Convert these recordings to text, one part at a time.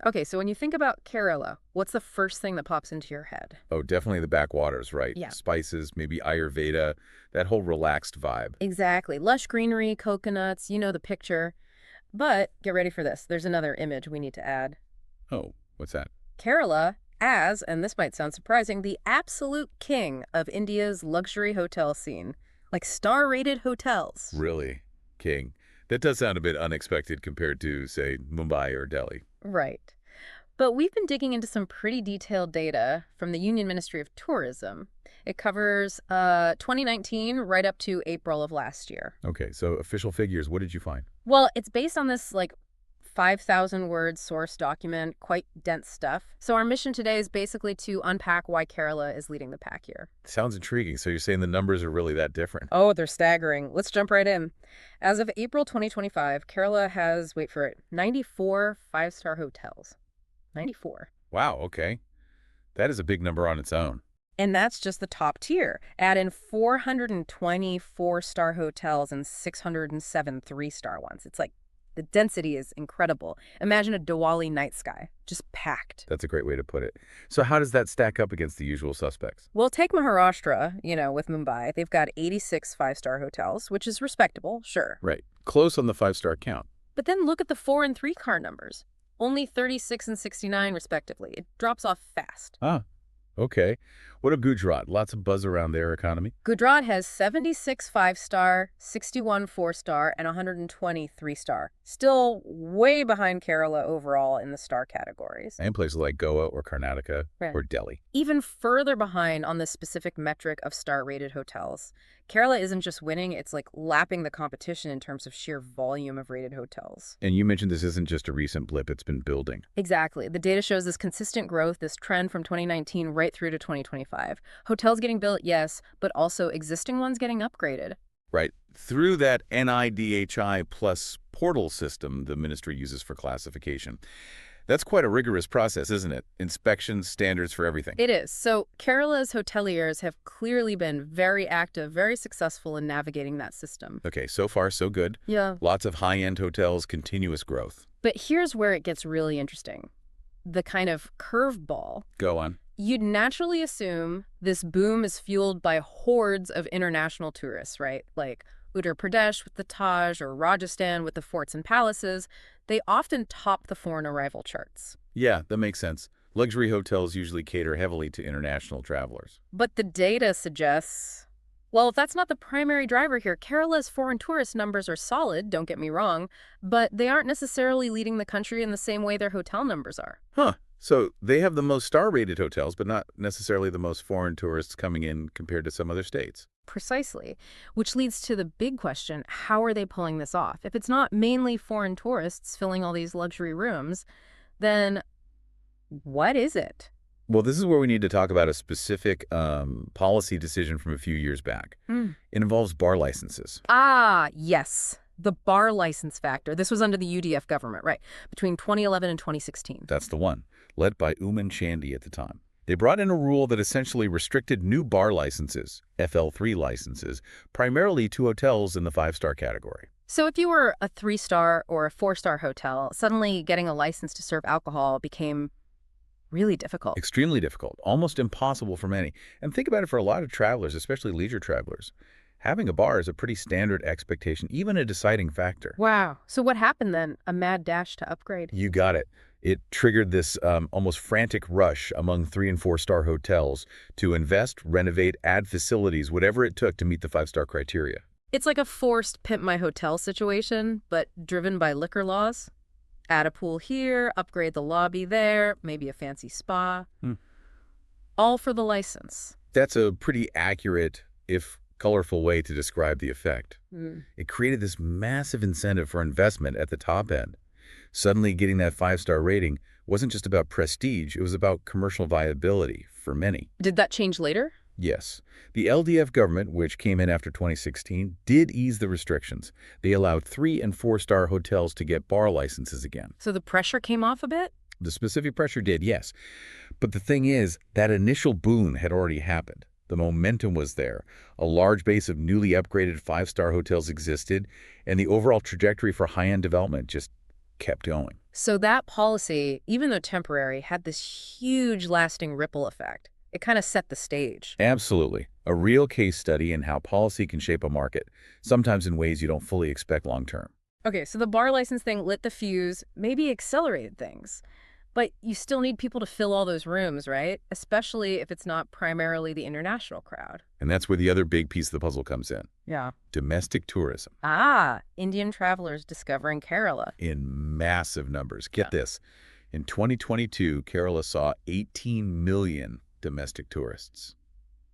Okay, so when you think about Kerala, what's the first thing that pops into your head? Oh, definitely the backwaters, right? Yeah, Spices, maybe Ayurveda, that whole relaxed vibe. exactly. Lush greenery, coconuts, you know the picture. But get ready for this. There's another image we need to add. Oh, what's that? Kerala as, and this might sound surprising, the absolute king of India's luxury hotel scene. Like star-rated hotels. Really? King. That does sound a bit unexpected compared to, say, Mumbai or Delhi. Right. But we've been digging into some pretty detailed data from the Union Ministry of Tourism. It covers 2019 right up to April of last year. Okay, so official figures, what did you find? Well, it's based on this 5,000 word source document, quite dense stuff. So our mission today is basically to unpack why Kerala is leading the pack here. Sounds intriguing. So you're saying the numbers are really that different? Oh, they're staggering. Let's jump right in. As of April 2025, Kerala has, wait for it, 94 five-star hotels. 94. Wow, okay. That is a big number on its own. And that's just the top tier. Add in 420 four-star hotels and 607 three-star ones. It's like the density is incredible. Imagine a Diwali night sky, just packed. That's a great way to put it. So how does that stack up against the usual suspects? Well, take Maharashtra, with Mumbai. They've got 86 five-star hotels, which is respectable, sure. Right. Close on the five-star count. But then look at the 4 and 3 car numbers. Only 36 and 69, respectively. It drops off fast. Ah, okay. What of Gujarat? Lots of buzz around their economy. Gujarat has 76 five-star, 61 four-star, and 120 three-star. Still way behind Kerala overall in the star categories. And places like Goa or Karnataka Right. or Delhi. Even further behind on the specific metric of star-rated hotels. Kerala isn't just winning, it's like lapping the competition in terms of sheer volume of rated hotels. And you mentioned this isn't just a recent blip, it's been building. Exactly. The data shows this consistent growth, this trend from 2019 right through to 2025. Hotels getting built, yes, but also existing ones getting upgraded. Right. Through that NIDHI plus portal system the ministry uses for classification. That's quite a rigorous process, isn't it? Inspections, standards for everything. It is. So Kerala's hoteliers have clearly been very active, very successful in navigating that system. Okay, so far so good. Yeah. Lots of high-end hotels, continuous growth. But here's where it gets really interesting. The kind of curveball. Go on. You'd naturally assume this boom is fueled by hordes of international tourists, right? Like Uttar Pradesh with the Taj or Rajasthan with the forts and palaces. They often top the foreign arrival charts. Yeah, that makes sense. Luxury hotels usually cater heavily to international travelers. But the data suggests, well, if that's not the primary driver here, Kerala's foreign tourist numbers are solid, don't get me wrong, but they aren't necessarily leading the country in the same way their hotel numbers are. Huh. So they have the most star-rated hotels, but not necessarily the most foreign tourists coming in compared to some other states. Precisely, which leads to the big question, how are they pulling this off? If it's not mainly foreign tourists filling all these luxury rooms, then what is it? Well, this is where we need to talk about a specific policy decision from a few years back. Mm. It involves bar licenses. Ah, yes. The bar license factor. This was under the UDF government, right, between 2011 and 2016. That's the one, led by Oomen Chandy at the time. They brought in a rule that essentially restricted new bar licenses, FL3 licenses, primarily to hotels in the five-star category. So if you were a 3-star or a 4-star hotel, suddenly getting a license to serve alcohol became really difficult. Extremely difficult, almost impossible for many. And think about it for a lot of travelers, especially leisure travelers. Having a bar is a pretty standard expectation, even a deciding factor. Wow. So what happened then? A mad dash to upgrade? You got it. It triggered this almost frantic rush among 3- and 4-star hotels to invest, renovate, add facilities, whatever it took to meet the five-star criteria. It's like a forced pimp my hotel situation, but driven by liquor laws. Add a pool here, upgrade the lobby there, maybe a fancy spa. All for the license. That's a pretty accurate, if colorful way to describe the effect. Mm. It created this massive incentive for investment at the top end. Suddenly getting that 5-star rating wasn't just about prestige, it was about commercial viability for many. Did that change later? Yes. The LDF government, which came in after 2016, did ease the restrictions. They allowed 3- and 4-star hotels to get bar licenses again. So the pressure came off a bit? The specific pressure did, yes. But the thing is, that initial boon had already happened. The momentum was there. A large base of newly upgraded 5-star hotels existed, and the overall trajectory for high-end development just kept going. So that policy, even though temporary, had this huge lasting ripple effect. It kind of set the stage. Absolutely. A real case study in how policy can shape a market, sometimes in ways you don't fully expect long term. Okay, so the bar license thing lit the fuse, maybe accelerated things. But you still need people to fill all those rooms, right? Especially if it's not primarily the international crowd. And that's where the other big piece of the puzzle comes in. Yeah. Domestic tourism Ah, Indian travelers discovering Kerala. in massive numbers. Yeah. Get this. In 2022, Kerala saw 18 million domestic tourists.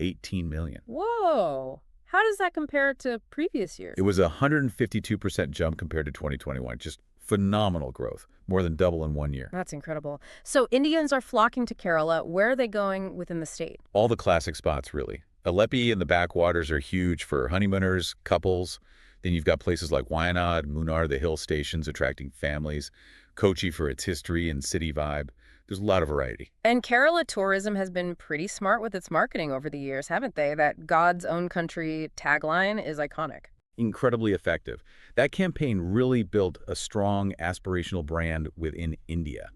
18 million. Whoa. How does that compare to previous It years? was a 152% jump compared to 2021. Just phenomenal growth, more than double in 1 year. That's incredible. So Indians are flocking to Kerala. Where are they going within the state? All the classic spots, really. Aleppi and the backwaters are huge for honeymooners, couples. Then you've got places like Wayanad, Munnar, the hill stations attracting families. Kochi for its history and city vibe. There's a lot of variety. And Kerala tourism has been pretty smart with its marketing over the years, haven't they? That God's own country tagline is iconic. Incredibly effective. That campaign really built a strong aspirational brand within India.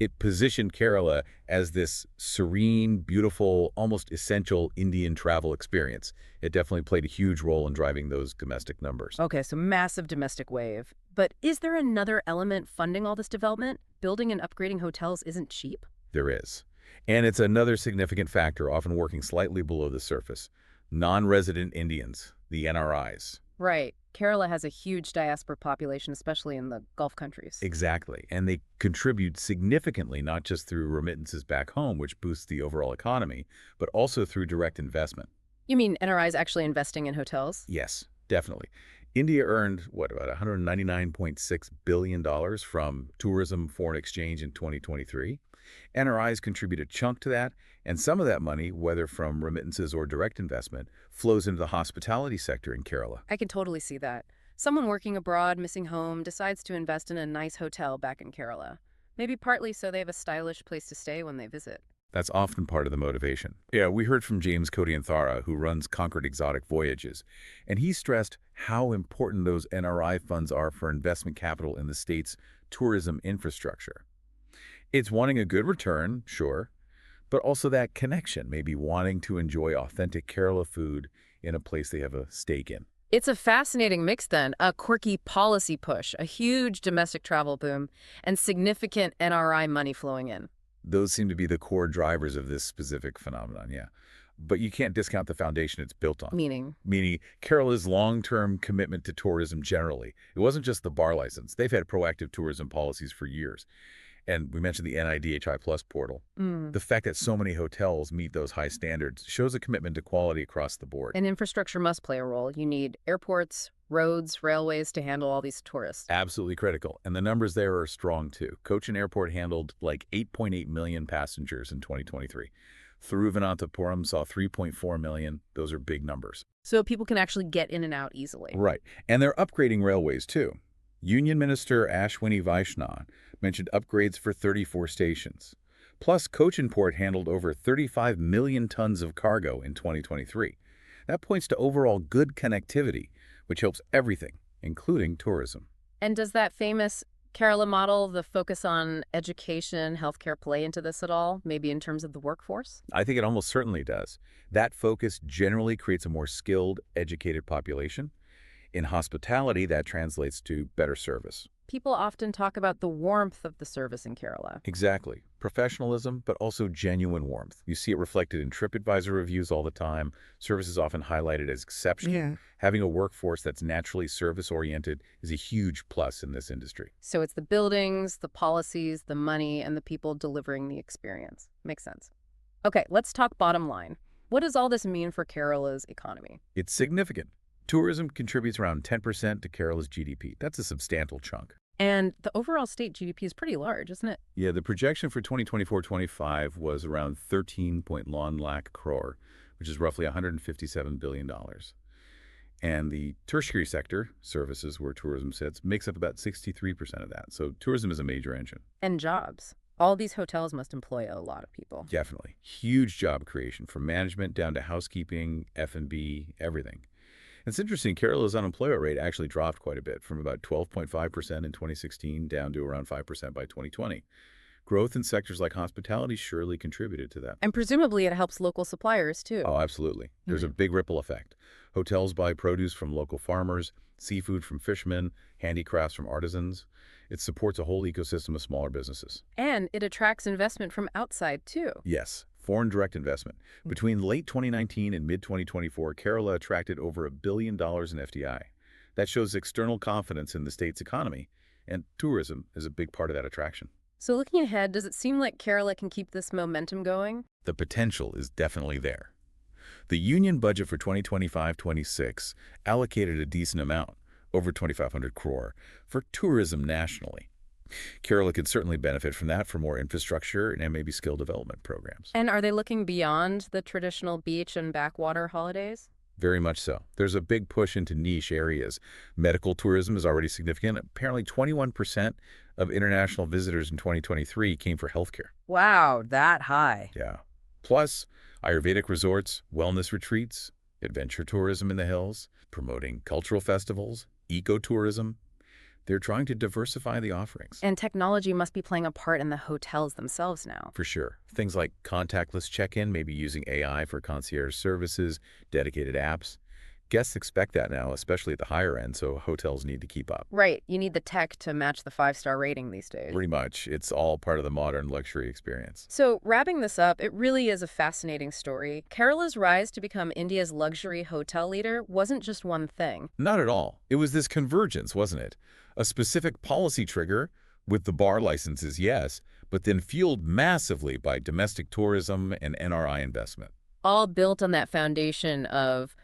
It positioned Kerala as this serene, beautiful, almost essential Indian travel experience. It definitely played a huge role in driving those domestic numbers. Okay, so massive domestic wave. But is there another element funding all this development? Building and upgrading hotels isn't cheap? There is. And it's another significant factor, often working slightly below the surface. Non-resident Indians, the NRIs. Right. Kerala has a huge diaspora population, especially in the Gulf countries. Exactly. And they contribute significantly, not just through remittances back home, which boosts the overall economy, but also through direct investment. You mean NRIs actually investing in hotels? Yes, definitely. India earned, about $199.6 billion from tourism foreign exchange in 2023. NRIs contribute a chunk to that, and some of that money, whether from remittances or direct investment, flows into the hospitality sector in Kerala. I can totally see that. Someone working abroad, missing home, decides to invest in a nice hotel back in Kerala. Maybe partly so they have a stylish place to stay when they visit. That's often part of the motivation. Yeah, we heard from James Kodianthara, who runs Concord Exotic Voyages, and he stressed how important those NRI funds are for investment capital in the state's tourism infrastructure. It's wanting a good return, sure, but also that connection, maybe wanting to enjoy authentic Kerala food in a place they have a stake in. It's a fascinating mix then, a quirky policy push, a huge domestic travel boom, and significant NRI money flowing in. Those seem to be the core drivers of this specific phenomenon, yeah. But you can't discount the foundation it's built on. Meaning, Meaning Kerala's long-term commitment to tourism generally. It wasn't just the bar license. They've had proactive tourism policies for years. And we mentioned the NIDHI Plus portal. mm, The fact that so many hotels meet those high standards shows a commitment to quality across the board. and infrastructure must play a role. You need airports, roads, railways to handle all these tourists. Absolutely critical. And the numbers there are strong, too. Cochin Airport handled like 8.8 million passengers in 2023. Thiruvananthapuram saw 3.4 million. Those are big numbers. So people can actually get in and out easily. Right. And they're upgrading railways, too. Union Minister Ashwini Vaishnaw mentioned upgrades for 34 stations. Plus, Cochin Port handled over 35 million tons of cargo in 2023. That points to overall good connectivity, which helps everything, including tourism. And does that famous Kerala model, the focus on education, healthcare, play into this at all, maybe in terms of the workforce? I think it almost certainly does. That focus generally creates a more skilled, educated population. In hospitality, that translates to better service. People often talk about the warmth of the service in Kerala. Exactly. Professionalism, but also genuine warmth. You see it reflected in TripAdvisor reviews all the time. Service is often highlighted as exceptional. Yeah. Having a workforce that's naturally service-oriented is a huge plus in this industry. So it's the buildings, the policies, the money, and the people delivering the experience. Makes sense. Okay, let's talk bottom line. What does all this mean for Kerala's economy? It's significant. Tourism contributes around 10% to Kerala's GDP. That's a substantial chunk. And the overall state GDP is pretty large, isn't it? Yeah, the projection for 2024-25 was around 13.1 lakh crore, which is roughly $157 billion. And the tertiary sector, services where tourism sits, makes up about 63% of that. So tourism is a major engine. And jobs. All these hotels must employ a lot of people. Definitely. Huge job creation from management down to housekeeping, F&B, everything. It's interesting, Kerala's unemployment rate actually dropped quite a bit, from about 12.5% in 2016 down to around 5% by 2020. Growth in sectors like hospitality surely contributed to that. And presumably it helps local suppliers, too. Oh, absolutely. There's a Hmm. big ripple effect. Hotels buy produce from local farmers, seafood from fishermen, handicrafts from artisans. It supports a whole ecosystem of smaller businesses. And it attracts investment from outside, too. Yes, foreign direct investment. Between late 2019 and mid-2024, Kerala attracted over $1 billion in FDI. That shows external confidence in the state's economy, and tourism is a big part of that attraction. So looking ahead, does it seem like Kerala can keep this momentum going? The potential is definitely there. The union budget for 2025-26 allocated a decent amount, over 2,500 crore, for tourism nationally. Kerala could certainly benefit from that for more infrastructure and maybe skill development programs. And are they looking beyond the traditional beach and backwater holidays? Very much so. There's a big push into niche areas. Medical tourism is already significant. Apparently 21% of international visitors in 2023 came for healthcare. Wow, that high. Yeah. Plus, Ayurvedic resorts, wellness retreats, adventure tourism in the hills, promoting cultural festivals, ecotourism. They're trying to diversify the offerings. And technology must be playing a part in the hotels themselves now. For sure. Things like contactless check-in, maybe using AI for concierge services, dedicated apps. Guests expect that now, especially at the higher end, so hotels need to keep up. Right, you need the tech to match the five-star rating these days. Pretty much. It's all part of the modern luxury experience. So, wrapping this up, it really is a fascinating story. Kerala's rise to become India's luxury hotel leader wasn't just one thing. Not at all. It was this convergence, wasn't it? A specific policy trigger with the bar licenses, yes, but then fueled massively by domestic tourism and NRI investment. All built on that foundation of,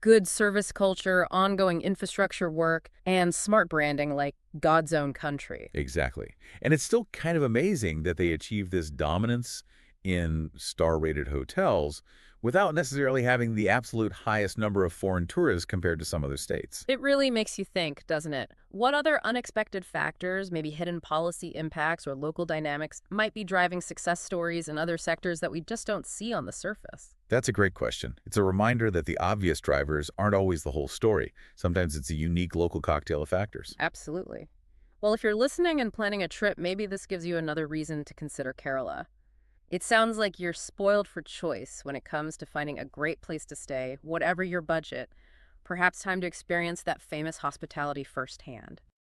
good service culture, ongoing infrastructure work, and smart branding like God's own country. Exactly. And it's still kind of amazing that they achieved this dominance in star-rated hotels without necessarily having the absolute highest number of foreign tourists compared to some other states. It really makes you think, doesn't it? What other unexpected factors, maybe hidden policy impacts or local dynamics, might be driving success stories in other sectors that we just don't see on the surface? That's a great question. It's a reminder that the obvious drivers aren't always the whole story. Sometimes it's a unique local cocktail of factors. Absolutely. Well, if you're listening and planning a trip, maybe this gives you another reason to consider Kerala. It sounds like you're spoiled for choice when it comes to finding a great place to stay, whatever your budget. Perhaps time to experience that famous hospitality firsthand.